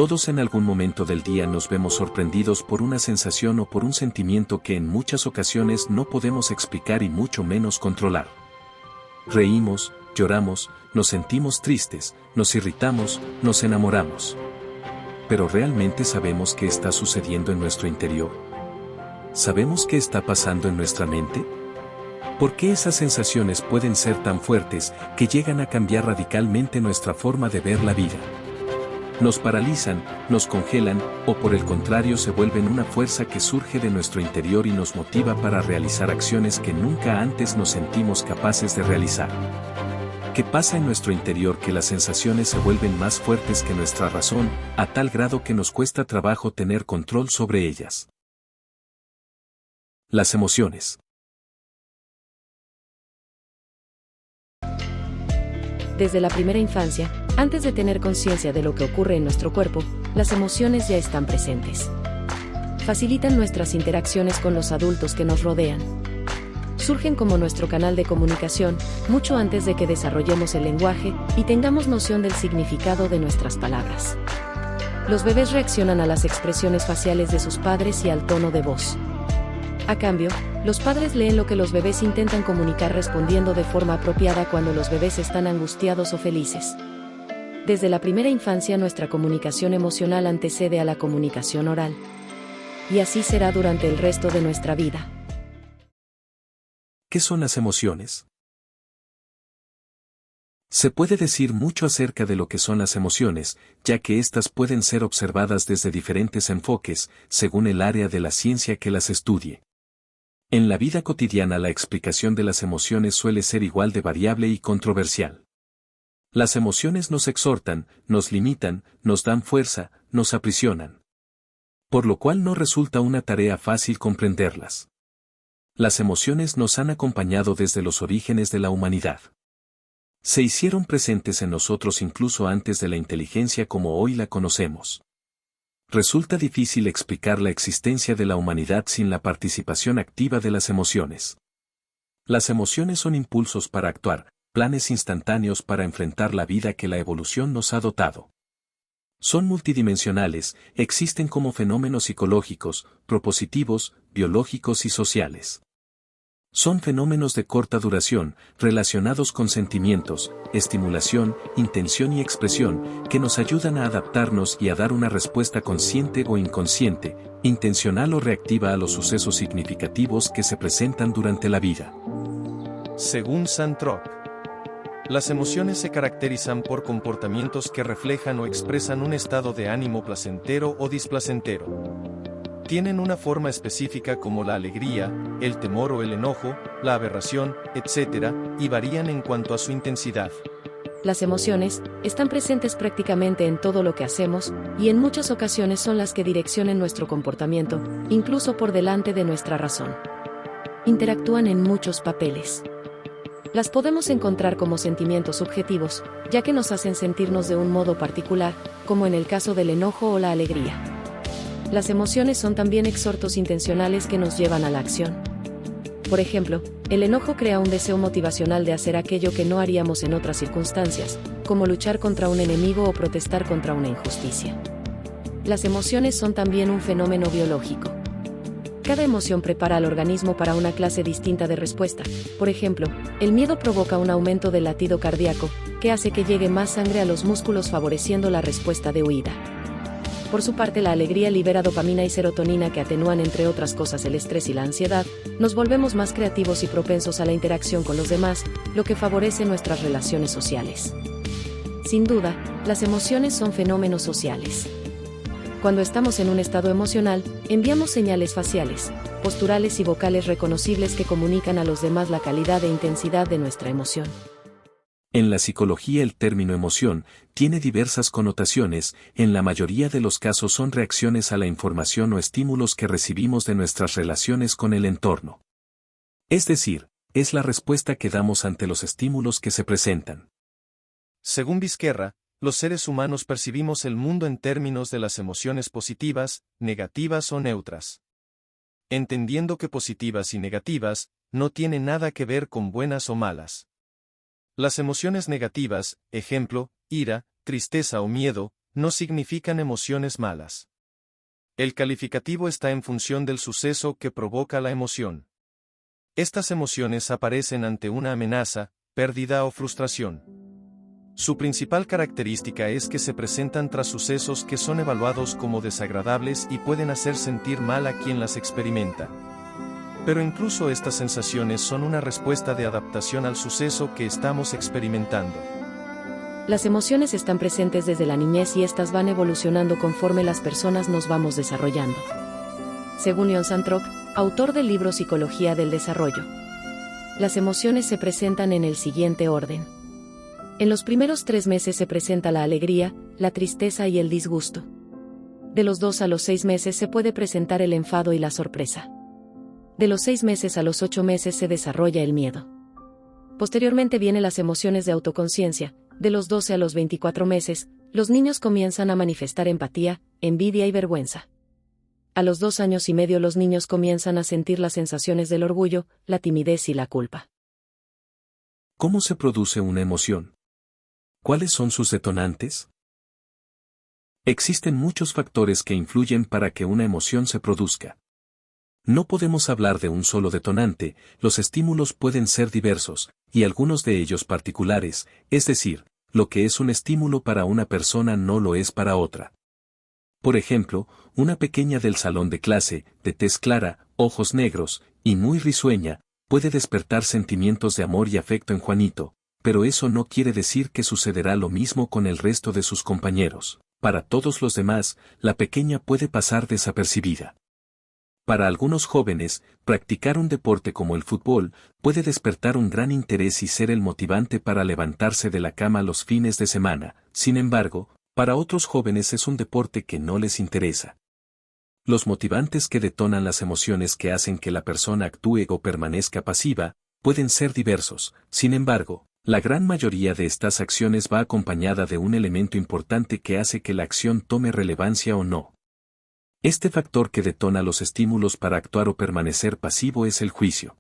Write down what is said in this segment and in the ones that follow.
Todos en algún momento del día nos vemos sorprendidos por una sensación o por un sentimiento que en muchas ocasiones no podemos explicar y mucho menos controlar. Reímos, lloramos, nos sentimos tristes, nos irritamos, nos enamoramos. ¿Pero realmente sabemos qué está sucediendo en nuestro interior? ¿Sabemos qué está pasando en nuestra mente? ¿Por qué esas sensaciones pueden ser tan fuertes que llegan a cambiar radicalmente nuestra forma de ver la vida? Nos paralizan, nos congelan, o por el contrario se vuelven una fuerza que surge de nuestro interior y nos motiva para realizar acciones que nunca antes nos sentimos capaces de realizar. ¿Qué pasa en nuestro interior que las sensaciones se vuelven más fuertes que nuestra razón, a tal grado que nos cuesta trabajo tener control sobre ellas? Las emociones. Desde la primera infancia, antes de tener conciencia de lo que ocurre en nuestro cuerpo, las emociones ya están presentes. Facilitan nuestras interacciones con los adultos que nos rodean. Surgen como nuestro canal de comunicación, mucho antes de que desarrollemos el lenguaje y tengamos noción del significado de nuestras palabras. Los bebés reaccionan a las expresiones faciales de sus padres y al tono de voz. A cambio, los padres leen lo que los bebés intentan comunicar respondiendo de forma apropiada cuando los bebés están angustiados o felices. Desde la primera infancia nuestra comunicación emocional antecede a la comunicación oral. Y así será durante el resto de nuestra vida. ¿Qué son las emociones? Se puede decir mucho acerca de lo que son las emociones, ya que éstas pueden ser observadas desde diferentes enfoques, según el área de la ciencia que las estudie. En la vida cotidiana la explicación de las emociones suele ser igual de variable y controversial. Las emociones nos exhortan, nos limitan, nos dan fuerza, nos aprisionan. Por lo cual no resulta una tarea fácil comprenderlas. Las emociones nos han acompañado desde los orígenes de la humanidad. Se hicieron presentes en nosotros incluso antes de la inteligencia como hoy la conocemos. Resulta difícil explicar la existencia de la humanidad sin la participación activa de las emociones. Las emociones son impulsos para actuar, planes instantáneos para enfrentar la vida que la evolución nos ha dotado. Son multidimensionales, existen como fenómenos psicológicos, propositivos, biológicos y sociales. Son fenómenos de corta duración, relacionados con sentimientos, estimulación, intención y expresión, que nos ayudan a adaptarnos y a dar una respuesta consciente o inconsciente, intencional o reactiva a los sucesos significativos que se presentan durante la vida. Según Santrock, las emociones se caracterizan por comportamientos que reflejan o expresan un estado de ánimo placentero o displacentero. Tienen una forma específica como la alegría, el temor o el enojo, la aberración, etc., y varían en cuanto a su intensidad. Las emociones están presentes prácticamente en todo lo que hacemos, y en muchas ocasiones son las que direccionan nuestro comportamiento, incluso por delante de nuestra razón. Interactúan en muchos papeles. Las podemos encontrar como sentimientos subjetivos, ya que nos hacen sentirnos de un modo particular, como en el caso del enojo o la alegría. Las emociones son también exhortos intencionales que nos llevan a la acción. Por ejemplo, el enojo crea un deseo motivacional de hacer aquello que no haríamos en otras circunstancias, como luchar contra un enemigo o protestar contra una injusticia. Las emociones son también un fenómeno biológico. Cada emoción prepara al organismo para una clase distinta de respuesta. Por ejemplo, el miedo provoca un aumento del latido cardíaco, que hace que llegue más sangre a los músculos favoreciendo la respuesta de huida. Por su parte, la alegría libera dopamina y serotonina que atenúan entre otras cosas el estrés y la ansiedad, nos volvemos más creativos y propensos a la interacción con los demás, lo que favorece nuestras relaciones sociales. Sin duda, las emociones son fenómenos sociales. Cuando estamos en un estado emocional, enviamos señales faciales, posturales y vocales reconocibles que comunican a los demás la calidad e intensidad de nuestra emoción. En la psicología el término emoción tiene diversas connotaciones, en la mayoría de los casos son reacciones a la información o estímulos que recibimos de nuestras relaciones con el entorno. Es decir, es la respuesta que damos ante los estímulos que se presentan. Según Vizquerra, los seres humanos percibimos el mundo en términos de las emociones positivas, negativas o neutras. Entendiendo que positivas y negativas no tienen nada que ver con buenas o malas. Las emociones negativas, ejemplo, ira, tristeza o miedo, no significan emociones malas. El calificativo está en función del suceso que provoca la emoción. Estas emociones aparecen ante una amenaza, pérdida o frustración. Su principal característica es que se presentan tras sucesos que son evaluados como desagradables y pueden hacer sentir mal a quien las experimenta. Pero incluso estas sensaciones son una respuesta de adaptación al suceso que estamos experimentando. Las emociones están presentes desde la niñez y estas van evolucionando conforme las personas nos vamos desarrollando. Según Jon Santrok, autor del libro Psicología del Desarrollo, las emociones se presentan en el siguiente orden. En los primeros 3 meses se presenta la alegría, la tristeza y el disgusto. De los 2 a los 6 meses se puede presentar el enfado y la sorpresa. De los 6 meses a los 8 meses se desarrolla el miedo. Posteriormente vienen las emociones de autoconciencia. De los 12 a los 24 meses, los niños comienzan a manifestar empatía, envidia y vergüenza. A los 2 años y medio los niños comienzan a sentir las sensaciones del orgullo, la timidez y la culpa. ¿Cómo se produce una emoción? ¿Cuáles son sus detonantes? Existen muchos factores que influyen para que una emoción se produzca. No podemos hablar de un solo detonante, los estímulos pueden ser diversos, y algunos de ellos particulares, es decir, lo que es un estímulo para una persona no lo es para otra. Por ejemplo, una pequeña del salón de clase, de tez clara, ojos negros, y muy risueña, puede despertar sentimientos de amor y afecto en Juanito, pero eso no quiere decir que sucederá lo mismo con el resto de sus compañeros. Para todos los demás, la pequeña puede pasar desapercibida. Para algunos jóvenes, practicar un deporte como el fútbol puede despertar un gran interés y ser el motivante para levantarse de la cama los fines de semana. Sin embargo, para otros jóvenes es un deporte que no les interesa. Los motivantes que detonan las emociones que hacen que la persona actúe o permanezca pasiva pueden ser diversos. Sin embargo, la gran mayoría de estas acciones va acompañada de un elemento importante que hace que la acción tome relevancia o no. Este factor que detona los estímulos para actuar o permanecer pasivo es el juicio.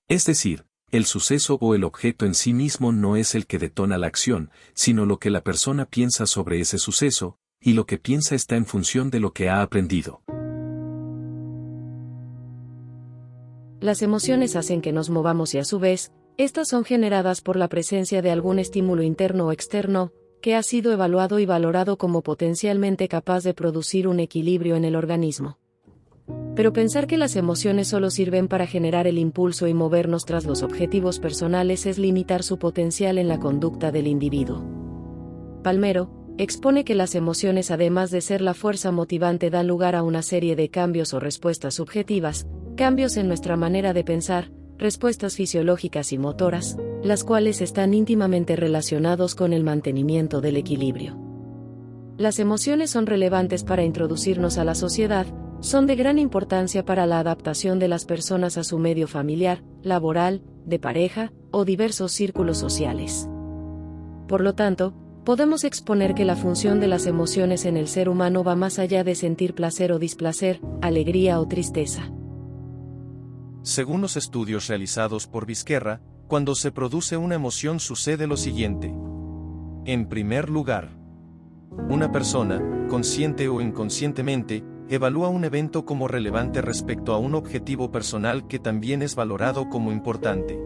Es decir, el suceso o el objeto en sí mismo no es el que detona la acción, sino lo que la persona piensa sobre ese suceso, y lo que piensa está en función de lo que ha aprendido. Las emociones hacen que nos movamos y a su vez, estas son generadas por la presencia de algún estímulo interno o externo, que ha sido evaluado y valorado como potencialmente capaz de producir un equilibrio en el organismo. Pero pensar que las emociones solo sirven para generar el impulso y movernos tras los objetivos personales es limitar su potencial en la conducta del individuo. Palmero expone que las emociones, además de ser la fuerza motivante, dan lugar a una serie de cambios o respuestas subjetivas, cambios en nuestra manera de pensar, respuestas fisiológicas y motoras, las cuales están íntimamente relacionados con el mantenimiento del equilibrio. Las emociones son relevantes para introducirnos a la sociedad, son de gran importancia para la adaptación de las personas a su medio familiar, laboral, de pareja, o diversos círculos sociales. Por lo tanto, podemos exponer que la función de las emociones en el ser humano va más allá de sentir placer o displacer, alegría o tristeza. Según los estudios realizados por Vizquerra, cuando se produce una emoción sucede lo siguiente. En primer lugar, una persona, consciente o inconscientemente, evalúa un evento como relevante respecto a un objetivo personal que también es valorado como importante.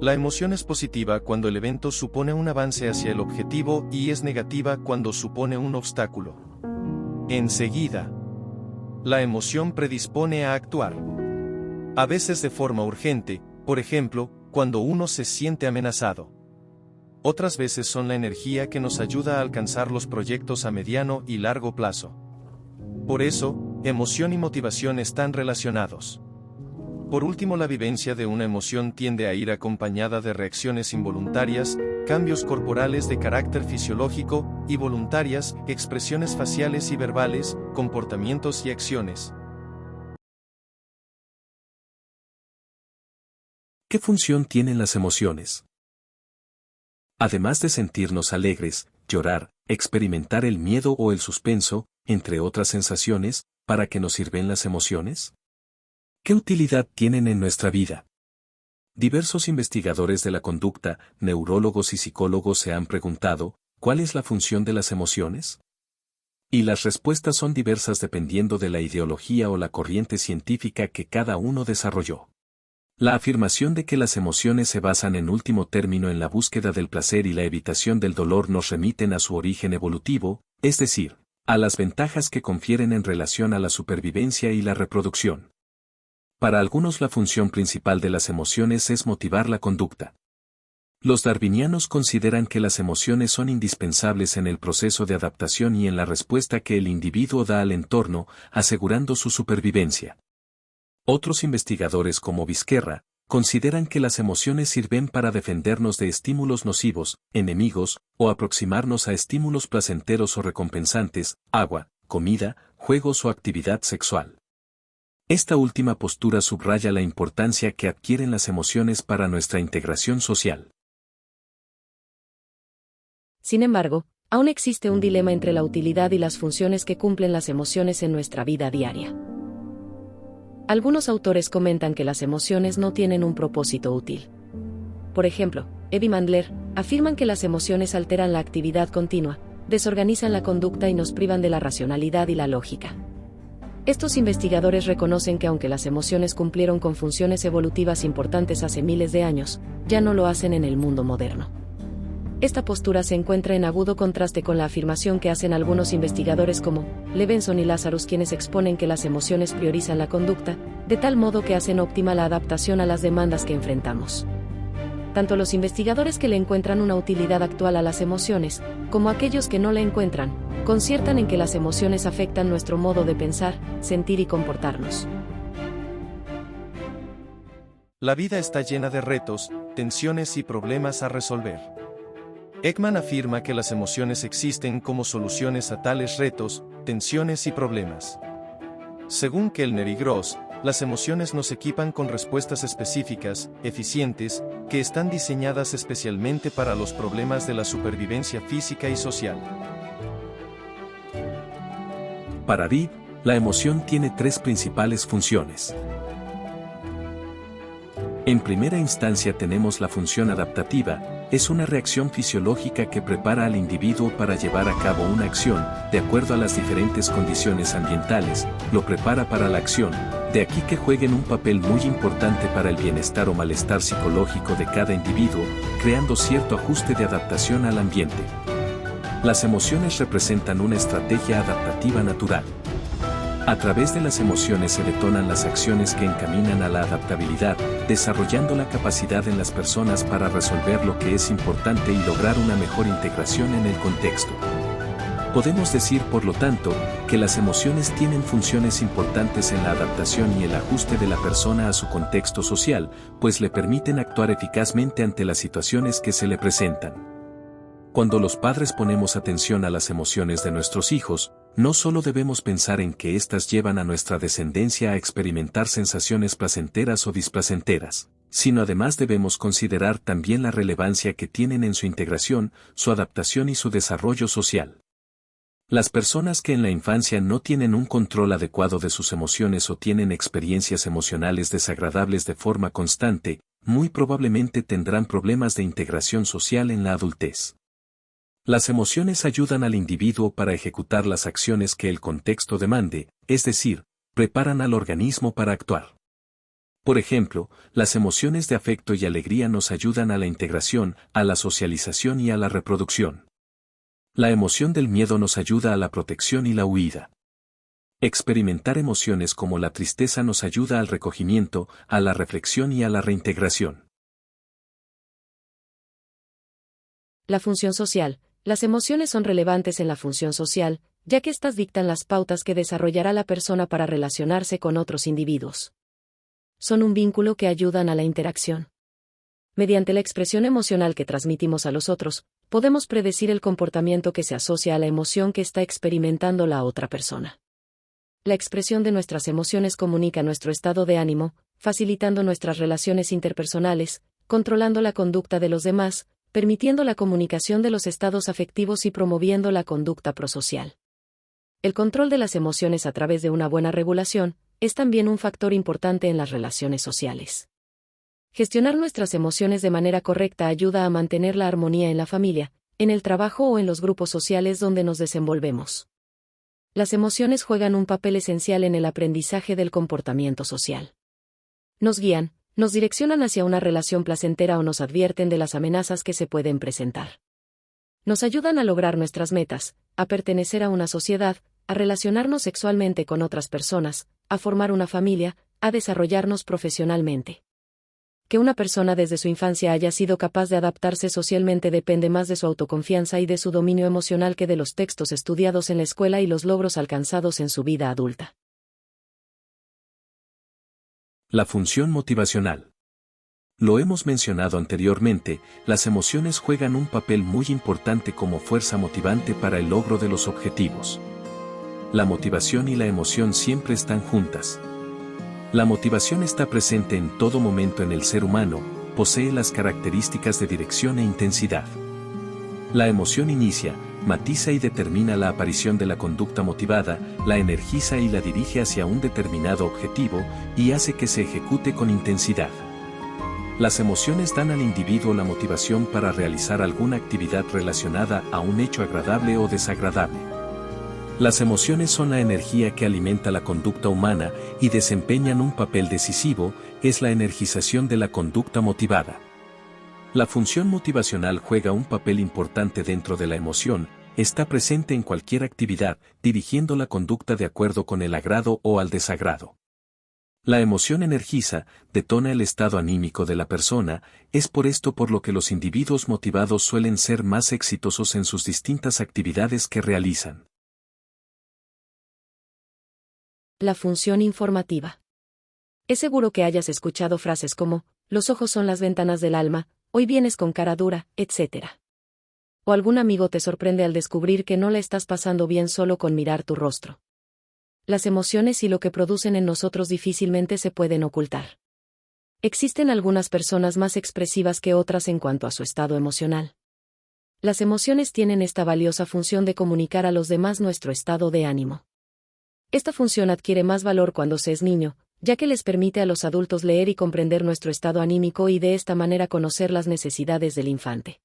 La emoción es positiva cuando el evento supone un avance hacia el objetivo y es negativa cuando supone un obstáculo. Enseguida, la emoción predispone a actuar. A veces de forma urgente, por ejemplo, cuando uno se siente amenazado. Otras veces son la energía que nos ayuda a alcanzar los proyectos a mediano y largo plazo. Por eso, emoción y motivación están relacionados. Por último, la vivencia de una emoción tiende a ir acompañada de reacciones involuntarias, cambios corporales de carácter fisiológico, y voluntarias, expresiones faciales y verbales, comportamientos y acciones. ¿Qué función tienen las emociones? Además de sentirnos alegres, llorar, experimentar el miedo o el suspenso, entre otras sensaciones, ¿para qué nos sirven las emociones? ¿Qué utilidad tienen en nuestra vida? Diversos investigadores de la conducta, neurólogos y psicólogos se han preguntado, ¿cuál es la función de las emociones? Y las respuestas son diversas dependiendo de la ideología o la corriente científica que cada uno desarrolló. La afirmación de que las emociones se basan en último término en la búsqueda del placer y la evitación del dolor nos remiten a su origen evolutivo, es decir, a las ventajas que confieren en relación a la supervivencia y la reproducción. Para algunos la función principal de las emociones es motivar la conducta. Los darwinianos consideran que las emociones son indispensables en el proceso de adaptación y en la respuesta que el individuo da al entorno, asegurando su supervivencia. Otros investigadores como Vizquerra, consideran que las emociones sirven para defendernos de estímulos nocivos, enemigos, o aproximarnos a estímulos placenteros o recompensantes, agua, comida, juegos o actividad sexual. Esta última postura subraya la importancia que adquieren las emociones para nuestra integración social. Sin embargo, aún existe un dilema entre la utilidad y las funciones que cumplen las emociones en nuestra vida diaria. Algunos autores comentan que las emociones no tienen un propósito útil. Por ejemplo, Ebb y Mandler afirman que las emociones alteran la actividad continua, desorganizan la conducta y nos privan de la racionalidad y la lógica. Estos investigadores reconocen que aunque las emociones cumplieron con funciones evolutivas importantes hace miles de años, ya no lo hacen en el mundo moderno. Esta postura se encuentra en agudo contraste con la afirmación que hacen algunos investigadores como Levenson y Lazarus, quienes exponen que las emociones priorizan la conducta, de tal modo que hacen óptima la adaptación a las demandas que enfrentamos. Tanto los investigadores que le encuentran una utilidad actual a las emociones, como aquellos que no la encuentran, conciertan en que las emociones afectan nuestro modo de pensar, sentir y comportarnos. La vida está llena de retos, tensiones y problemas a resolver. Ekman afirma que las emociones existen como soluciones a tales retos, tensiones y problemas. Según Kellner y Gross, las emociones nos equipan con respuestas específicas, eficientes, que están diseñadas especialmente para los problemas de la supervivencia física y social. Para Reed, la emoción tiene tres principales funciones. En primera instancia tenemos la función adaptativa, es una reacción fisiológica que prepara al individuo para llevar a cabo una acción, de acuerdo a las diferentes condiciones ambientales, lo prepara para la acción, de aquí que jueguen un papel muy importante para el bienestar o malestar psicológico de cada individuo, creando cierto ajuste de adaptación al ambiente. Las emociones representan una estrategia adaptativa natural. A través de las emociones se detonan las acciones que encaminan a la adaptabilidad, desarrollando la capacidad en las personas para resolver lo que es importante y lograr una mejor integración en el contexto. Podemos decir, por lo tanto, que las emociones tienen funciones importantes en la adaptación y el ajuste de la persona a su contexto social, pues le permiten actuar eficazmente ante las situaciones que se le presentan. Cuando los padres ponemos atención a las emociones de nuestros hijos, no solo debemos pensar en que éstas llevan a nuestra descendencia a experimentar sensaciones placenteras o displacenteras, sino además debemos considerar también la relevancia que tienen en su integración, su adaptación y su desarrollo social. Las personas que en la infancia no tienen un control adecuado de sus emociones o tienen experiencias emocionales desagradables de forma constante, muy probablemente tendrán problemas de integración social en la adultez. Las emociones ayudan al individuo para ejecutar las acciones que el contexto demande, es decir, preparan al organismo para actuar. Por ejemplo, las emociones de afecto y alegría nos ayudan a la integración, a la socialización y a la reproducción. La emoción del miedo nos ayuda a la protección y la huida. Experimentar emociones como la tristeza nos ayuda al recogimiento, a la reflexión y a la reintegración. La función social. Las emociones son relevantes en la función social, ya que éstas dictan las pautas que desarrollará la persona para relacionarse con otros individuos. Son un vínculo que ayudan a la interacción. Mediante la expresión emocional que transmitimos a los otros, podemos predecir el comportamiento que se asocia a la emoción que está experimentando la otra persona. La expresión de nuestras emociones comunica nuestro estado de ánimo, facilitando nuestras relaciones interpersonales, controlando la conducta de los demás, permitiendo la comunicación de los estados afectivos y promoviendo la conducta prosocial. El control de las emociones a través de una buena regulación es también un factor importante en las relaciones sociales. Gestionar nuestras emociones de manera correcta ayuda a mantener la armonía en la familia, en el trabajo o en los grupos sociales donde nos desenvolvemos. Las emociones juegan un papel esencial en el aprendizaje del comportamiento social. Nos guían, nos direccionan hacia una relación placentera o nos advierten de las amenazas que se pueden presentar. Nos ayudan a lograr nuestras metas, a pertenecer a una sociedad, a relacionarnos sexualmente con otras personas, a formar una familia, a desarrollarnos profesionalmente. Que una persona desde su infancia haya sido capaz de adaptarse socialmente depende más de su autoconfianza y de su dominio emocional que de los textos estudiados en la escuela y los logros alcanzados en su vida adulta. La función motivacional. Lo hemos mencionado anteriormente, las emociones juegan un papel muy importante como fuerza motivante para el logro de los objetivos. La motivación y la emoción siempre están juntas. La motivación está presente en todo momento en el ser humano, posee las características de dirección e intensidad. La emoción inicia, matiza y determina la aparición de la conducta motivada, la energiza y la dirige hacia un determinado objetivo, y hace que se ejecute con intensidad. Las emociones dan al individuo la motivación para realizar alguna actividad relacionada a un hecho agradable o desagradable. Las emociones son la energía que alimenta la conducta humana y desempeñan un papel decisivo, es la energización de la conducta motivada. La función motivacional juega un papel importante dentro de la emoción, está presente en cualquier actividad, dirigiendo la conducta de acuerdo con el agrado o al desagrado. La emoción energiza, detona el estado anímico de la persona, es por esto por lo que los individuos motivados suelen ser más exitosos en sus distintas actividades que realizan. La función informativa. Es seguro que hayas escuchado frases como, los ojos son las ventanas del alma, hoy vienes con cara dura, etc. O algún amigo te sorprende al descubrir que no la estás pasando bien solo con mirar tu rostro. Las emociones y lo que producen en nosotros difícilmente se pueden ocultar. Existen algunas personas más expresivas que otras en cuanto a su estado emocional. Las emociones tienen esta valiosa función de comunicar a los demás nuestro estado de ánimo. Esta función adquiere más valor cuando se es niño, ya que les permite a los adultos leer y comprender nuestro estado anímico y de esta manera conocer las necesidades del infante.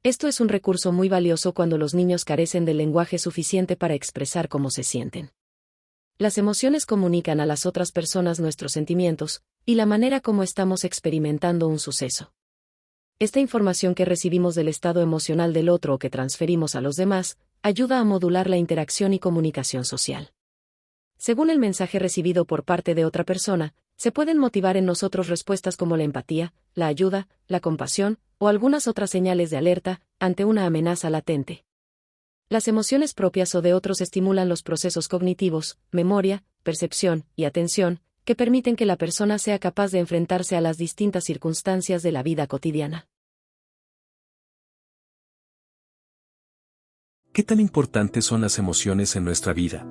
Esto es un recurso muy valioso cuando los niños carecen del lenguaje suficiente para expresar cómo se sienten. Las emociones comunican a las otras personas nuestros sentimientos, y la manera como estamos experimentando un suceso. Esta información que recibimos del estado emocional del otro o que transferimos a los demás, ayuda a modular la interacción y comunicación social. Según el mensaje recibido por parte de otra persona, se pueden motivar en nosotros respuestas como la empatía, la ayuda, la compasión, o algunas otras señales de alerta, ante una amenaza latente. Las emociones propias o de otros estimulan los procesos cognitivos, memoria, percepción y atención, que permiten que la persona sea capaz de enfrentarse a las distintas circunstancias de la vida cotidiana. ¿Qué tan importantes son las emociones en nuestra vida?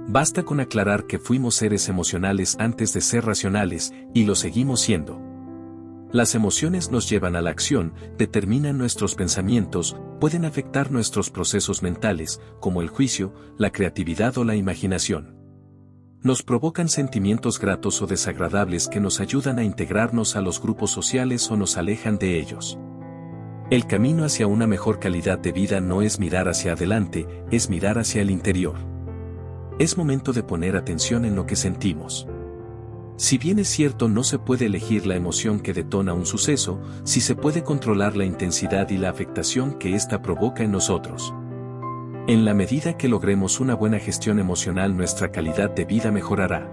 Basta con aclarar que fuimos seres emocionales antes de ser racionales, y lo seguimos siendo. Las emociones nos llevan a la acción, determinan nuestros pensamientos, pueden afectar nuestros procesos mentales, como el juicio, la creatividad o la imaginación. Nos provocan sentimientos gratos o desagradables que nos ayudan a integrarnos a los grupos sociales o nos alejan de ellos. El camino hacia una mejor calidad de vida no es mirar hacia adelante, es mirar hacia el interior. Es momento de poner atención en lo que sentimos. Si bien es cierto no se puede elegir la emoción que detona un suceso, sí se puede controlar la intensidad y la afectación que ésta provoca en nosotros. En la medida que logremos una buena gestión emocional, nuestra calidad de vida mejorará.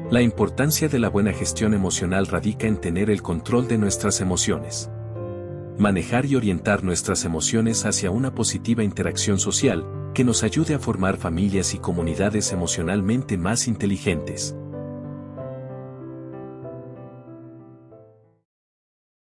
La importancia de la buena gestión emocional radica en tener el control de nuestras emociones. Manejar y orientar nuestras emociones hacia una positiva interacción social, que nos ayude a formar familias y comunidades emocionalmente más inteligentes.